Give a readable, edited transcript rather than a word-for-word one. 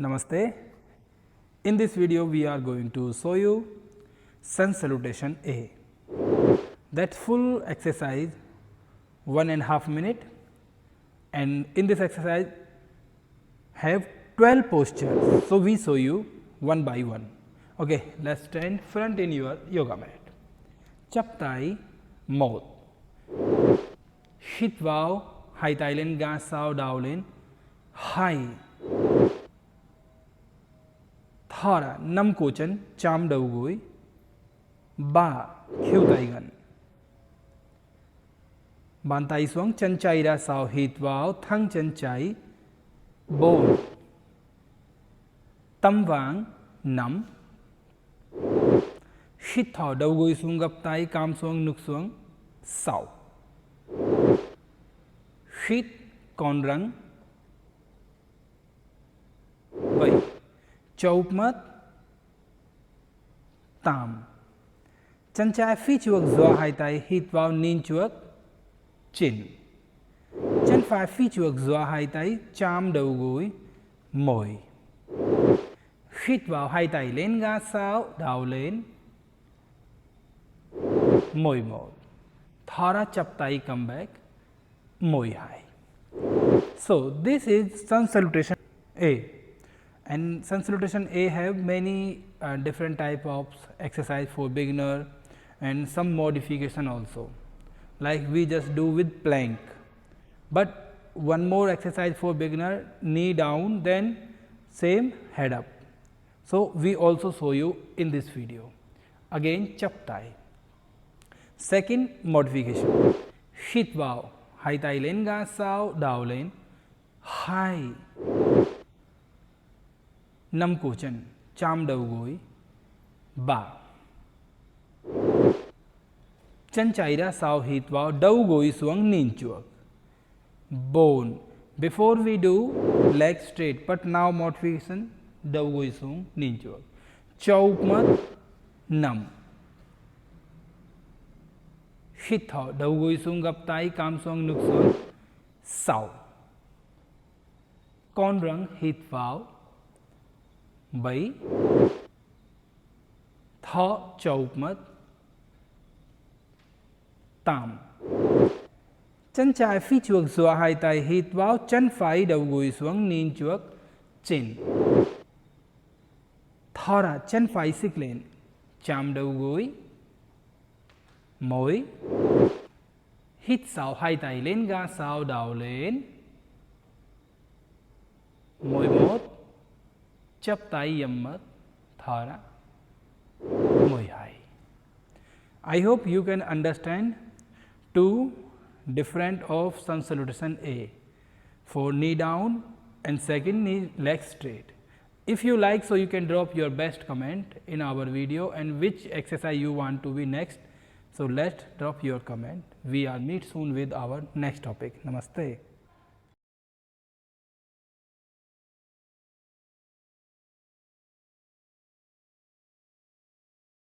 Namaste. In this video we are going to show you sun salutation A. That full exercise 1.5 minutes, and in this exercise have 12 postures. So, we show you one by one. Okay, let us stand front in your yoga mat. CHUÐI CHÀO MấT. Hít vào, hai tay lên, gác sao đào lên. 2. Thở ra, 5 cổ chân, chạm đầu gối. 3. Khêu tay gần. Bàn tay xuống, chân chạy ra sau, hít vào, thẳng chân chạy. 4. Tâm vàng, 5. Hít thở, đầu gối xuống, gập tay, cam xuống, ngực xuống. 6. Hít, còn răng. 7. Chộp mắt. 8. Chân trái phía trước giơ hai tay, hít vào, nhìn trước. 9. Chân phải phía trước giơ hai tay, chạm đầu gối. 10. Hít vào, hai tay lên, gác sao, đào lên. 11. Thở ra, chắp tay, come back. 12. So, this is sun salutation A. And sun salutation A have many different type of exercise for beginner and some modification also, like we just do with plank. But one more exercise for beginner, knee down, then same head up. So, we also show you in this video. Again, CHUÐI. Second modification, hít vào, hai tay lên, gác sao, đào lên. 2. 5 cổ chân, chạm đầu gối. 3. Chân chạy ra sau, hít vào, đầu gối xuống, nhìn trước. 4. Before we do leg straight, but now modification, đầu gối xuống, nhìn trước. Chộp mắt. 5. Hít thở, đầu gối xuống, gập tay, cam xuống, ngực xuống. 6. Con răng, hít vào. 7. Thở, chộp mắt. 8. Chân trái phía trước giơ hai tay, hít vào, chân phải, đầu gối xuống, nhìn trước. 9. Thở ra, chân phải xích lên, chạm đầu gối. 10. Hít sâu, hai tay lên, gác sao, đào lên. 11. Chắp tay, nhắm mắt, thở ra. 12. I hope you can understand two different of sun salutation A. For knee down and second knee leg straight. If you like, so you can drop your best comment in our video and which exercise you want to be next. So let's drop your comment. We are meet soon with our next topic. Namaste.